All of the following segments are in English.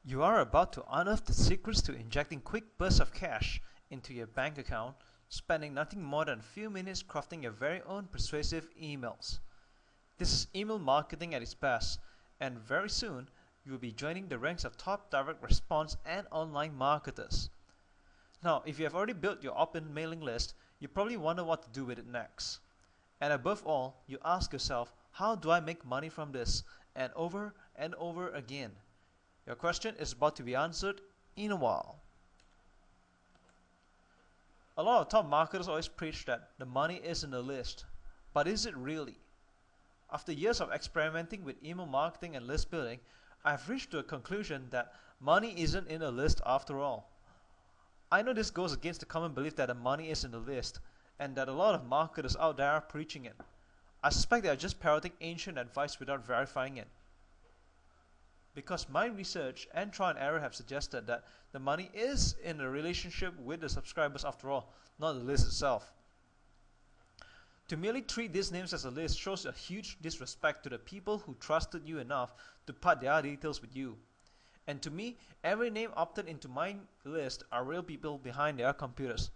You are about to unearth the secrets to injecting quick bursts of cash into your bank account, spending nothing more than a few minutes crafting your very own persuasive emails. This is email marketing at its best, and very soon you will be joining the ranks of top direct response and online marketers. Now, if you have already built your opt-in mailing list, you probably wonder what to do with it next. And above all, you ask yourself, how do I make money from this? And over again. Your question is about to be answered in a while. A lot of top marketers always preach that the money is in the list. But is it really? After years of experimenting with email marketing and list building, I've reached to a conclusion that money isn't in a list after all. I know this goes against the common belief that the money is in the list, and that a lot of marketers out there are preaching it. I suspect they are just parroting ancient advice without verifying it. Because my research and trial and error have suggested that the money is in the relationship with the subscribers after all, not the list itself. To merely treat these names as a list shows a huge disrespect to the people who trusted you enough to part their details with you. And to me, every name opted into my list are real people behind their computers.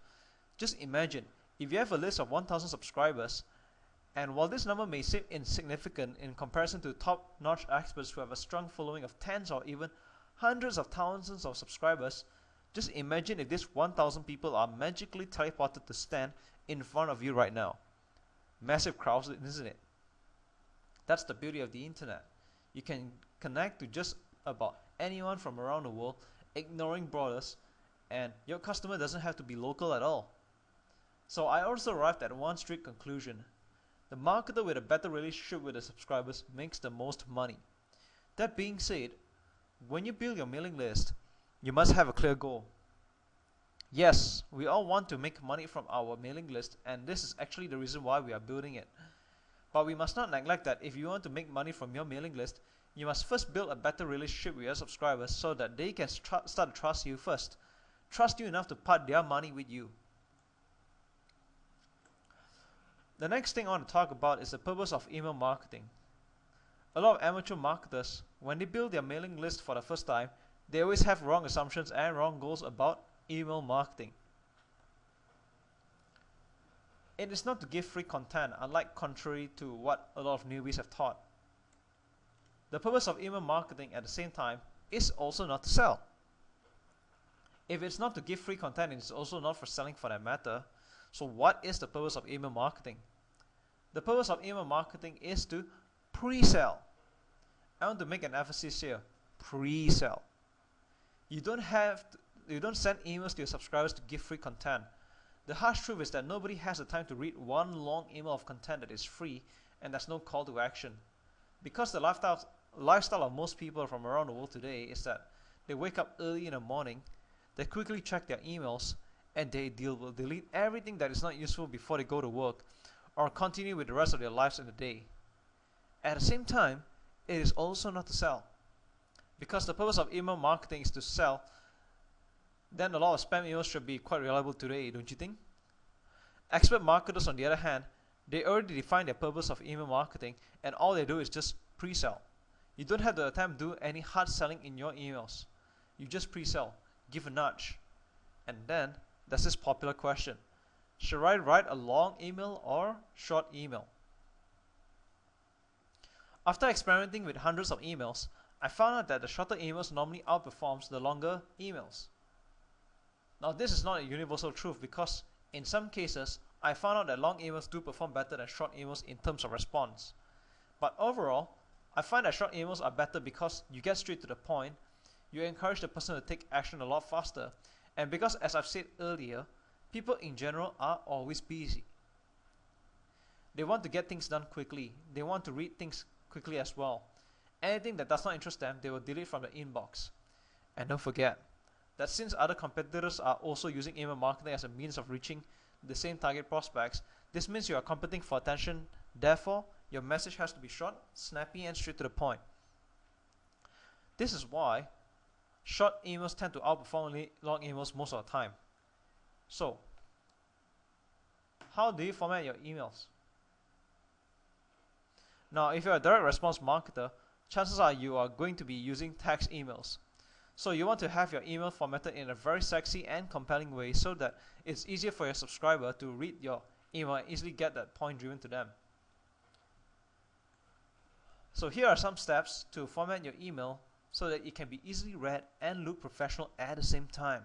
Just imagine, if you have a list of 1,000 subscribers, and while this number may seem insignificant in comparison to top-notch experts who have a strong following of tens or even hundreds of thousands of subscribers, just imagine if these 1,000 people are magically teleported to stand in front of you right now. Massive crowds, isn't it? That's the beauty of the internet. You can connect to just about anyone from around the world, ignoring borders, and your customer doesn't have to be local at all. So I also arrived at one strict conclusion. The marketer with a better relationship with the subscribers makes the most money. That being said, when you build your mailing list, you must have a clear goal. Yes, we all want to make money from our mailing list, and this is actually the reason why we are building it. But we must not neglect that if you want to make money from your mailing list, you must first build a better relationship with your subscribers so that they can start to trust you first. Trust you enough to part their money with you. The next thing I want to talk about is the purpose of email marketing. A lot of amateur marketers, when they build their mailing list for the first time, they always have wrong assumptions and wrong goals about email marketing. It is not to give free content, unlike contrary to what a lot of newbies have thought. The purpose of email marketing at the same time is also not to sell. If it's not to give free content, it's also not for selling for that matter. So what is the purpose of email marketing? The purpose of email marketing is to pre-sell. I want to make an emphasis here. Pre-sell. You don't send emails to your subscribers to give free content. The harsh truth is that nobody has the time to read one long email of content that is free and there's no call to action. Because the lifestyle of most people from around the world today is that they wake up early in the morning, they quickly check their emails, and they will delete everything that is not useful before they go to work or continue with the rest of their lives in the day. At the same time, it is also not to sell. Because the purpose of email marketing is to sell, then a lot of spam emails should be quite reliable today, don't you think? Expert marketers, on the other hand, they already define their purpose of email marketing, and all they do is just pre-sell. You don't have to attempt to do any hard selling in your emails. You just pre-sell, give a nudge. And then there's this popular question. Should I write a long email or short email? After experimenting with hundreds of emails, I found out that the shorter emails normally outperforms the longer emails. Now this is not a universal truth because in some cases, I found out that long emails do perform better than short emails in terms of response. But overall, I find that short emails are better because you get straight to the point, you encourage the person to take action a lot faster, and because, as I've said earlier, people in general are always busy. They want to get things done quickly. They want to read things quickly as well. Anything that does not interest them, they will delete from the inbox. And don't forget that since other competitors are also using email marketing as a means of reaching the same target prospects, this means you are competing for attention. Therefore, your message has to be short, snappy, and straight to the point. This is why short emails tend to outperform long emails most of the time. So, how do you format your emails? Now, if you're a direct response marketer, chances are you are going to be using text emails. So you want to have your email formatted in a very sexy and compelling way so that it's easier for your subscriber to read your email and easily get that point driven to them. So here are some steps to format your email so that it can be easily read and look professional at the same time.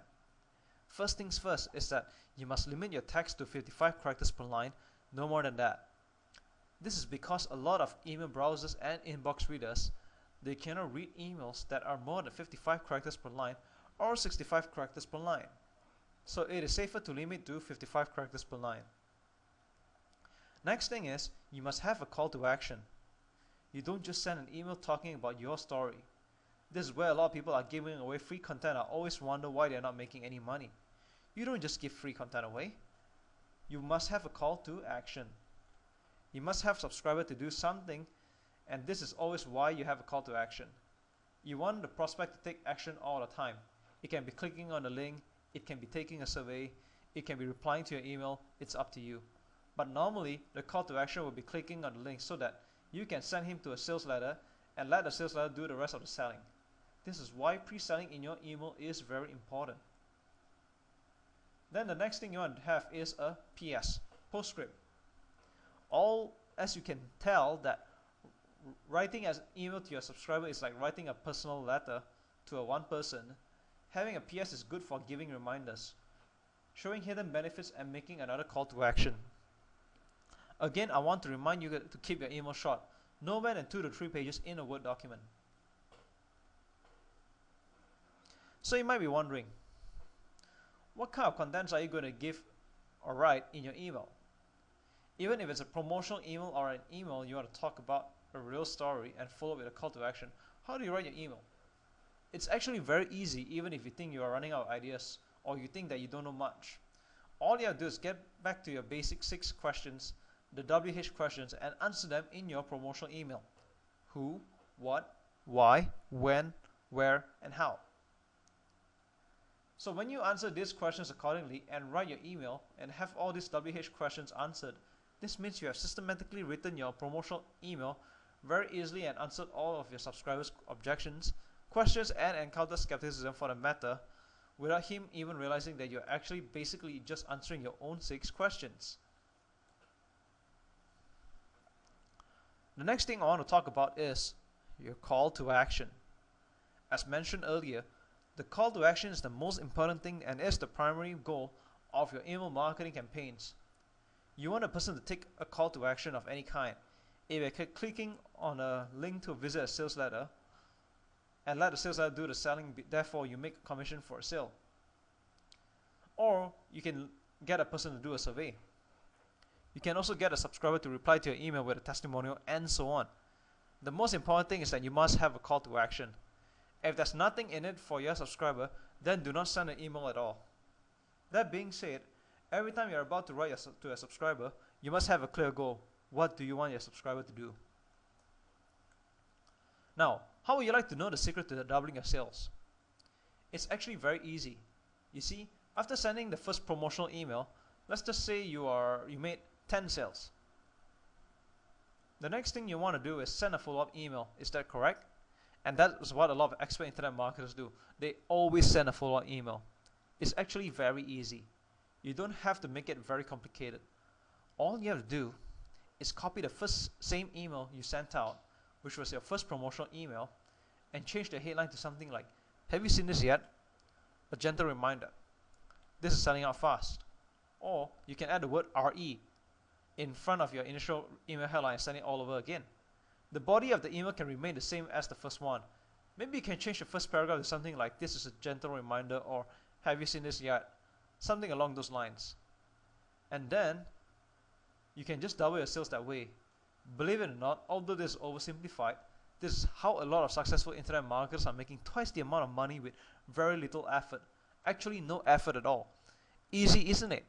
First things first is that you must limit your text to 55 characters per line, no more than that. This is because a lot of email browsers and inbox readers, they cannot read emails that are more than 55 characters per line or 65 characters per line. So it is safer to limit to 55 characters per line. Next thing is, you must have a call to action. You don't just send an email talking about your story. This is where a lot of people are giving away free content. I always wonder why they're not making any money. You don't just give free content away. You must have a call to action. You must have subscribers to do something, and this is always why you have a call to action. You want the prospect to take action all the time. It can be clicking on a link, it can be taking a survey, it can be replying to your email, it's up to you. But normally, the call to action will be clicking on the link so that you can send him to a sales letter and let the sales letter do the rest of the selling. This is why pre-selling in your email is very important. Then the next thing you want to have is a PS, postscript. As you can tell, that writing an email to your subscriber is like writing a personal letter to a one person. Having a PS is good for giving reminders, showing hidden benefits, and making another call to action. Again, I want to remind you to keep your email short, no more than 2 to 3 pages in a Word document. So you might be wondering, what kind of contents are you going to give or write in your email? Even if it's a promotional email or an email you want to talk about a real story and follow with a call to action, how do you write your email? It's actually very easy, even if you think you are running out of ideas or you think that you don't know much. All you have to do is get back to your basic 6 questions, the WH questions, and answer them in your promotional email. Who, what, why, when, where, and how. So when you answer these questions accordingly and write your email and have all these WH questions answered, this means you have systematically written your promotional email very easily and answered all of your subscribers' objections, questions, and encountered skepticism for the matter without him even realizing that you're actually basically just answering your own 6 questions. The next thing I want to talk about is your call to action. As mentioned earlier, the call to action is the most important thing and is the primary goal of your email marketing campaigns. You want a person to take a call to action of any kind. If you're clicking on a link to visit a sales letter and let the sales letter do the selling, therefore you make a commission for a sale. Or you can get a person to do a survey. You can also get a subscriber to reply to your email with a testimonial, and so on. The most important thing is that you must have a call to action. If there's nothing in it for your subscriber, then do not send an email at all. That being said, every time you're about to write to a subscriber, you must have a clear goal. What do you want your subscriber to do? Now, how would you like to know the secret to doubling your sales? It's actually very easy. You see, after sending the first promotional email, let's just say you made 10 sales. The next thing you want to do is send a follow-up email. Is that correct? And that is what a lot of expert internet marketers do. They always send a follow-up email. It's actually very easy. You don't have to make it very complicated. All you have to do is copy the same email you sent out, which was your first promotional email, and change the headline to something like, "Have you seen this yet? A gentle reminder. This is selling out fast." Or you can add the word RE in front of your initial email headline and send it all over again. The body of the email can remain the same as the first one. Maybe you can change the first paragraph to something like, "This is a gentle reminder," or "Have you seen this yet?" Something along those lines. And then you can just double your sales that way. Believe it or not, although this is oversimplified, this is how a lot of successful internet marketers are making twice the amount of money with very little effort. Actually, no effort at all. Easy, isn't it?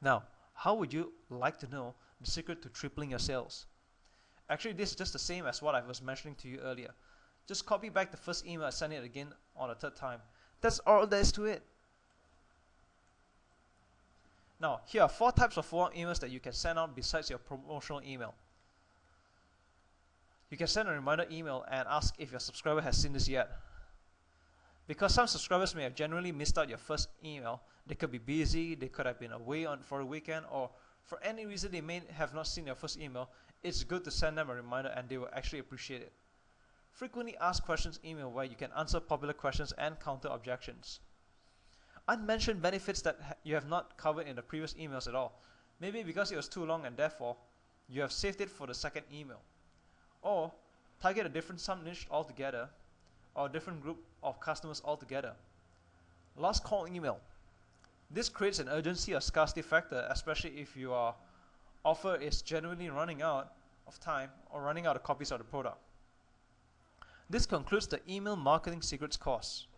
Now, how would you like to know the secret to tripling your sales? Actually, this is just the same as what I was mentioning to you earlier. Just copy back the first email and send it again on the 3rd time. That's all there is to it. Now, here are 4 types of follow-up emails that you can send out besides your promotional email. You can send a reminder email and ask if your subscriber has seen this yet. Because some subscribers may have genuinely missed out your first email, they could be busy, they could have been away for a weekend, or for any reason they may have not seen your first email, it's good to send them a reminder and they will actually appreciate it. Frequently asked questions email where you can answer popular questions and counter objections. Unmentioned benefits that you have not covered in the previous emails at all. Maybe because it was too long and therefore you have saved it for the second email. Or target a different sub-niche altogether, or a different group of customers altogether. Last call email. This creates an urgency or scarcity factor, especially if your offer is genuinely running out of time or running out of copies of the product. This concludes the Email Marketing Secrets course.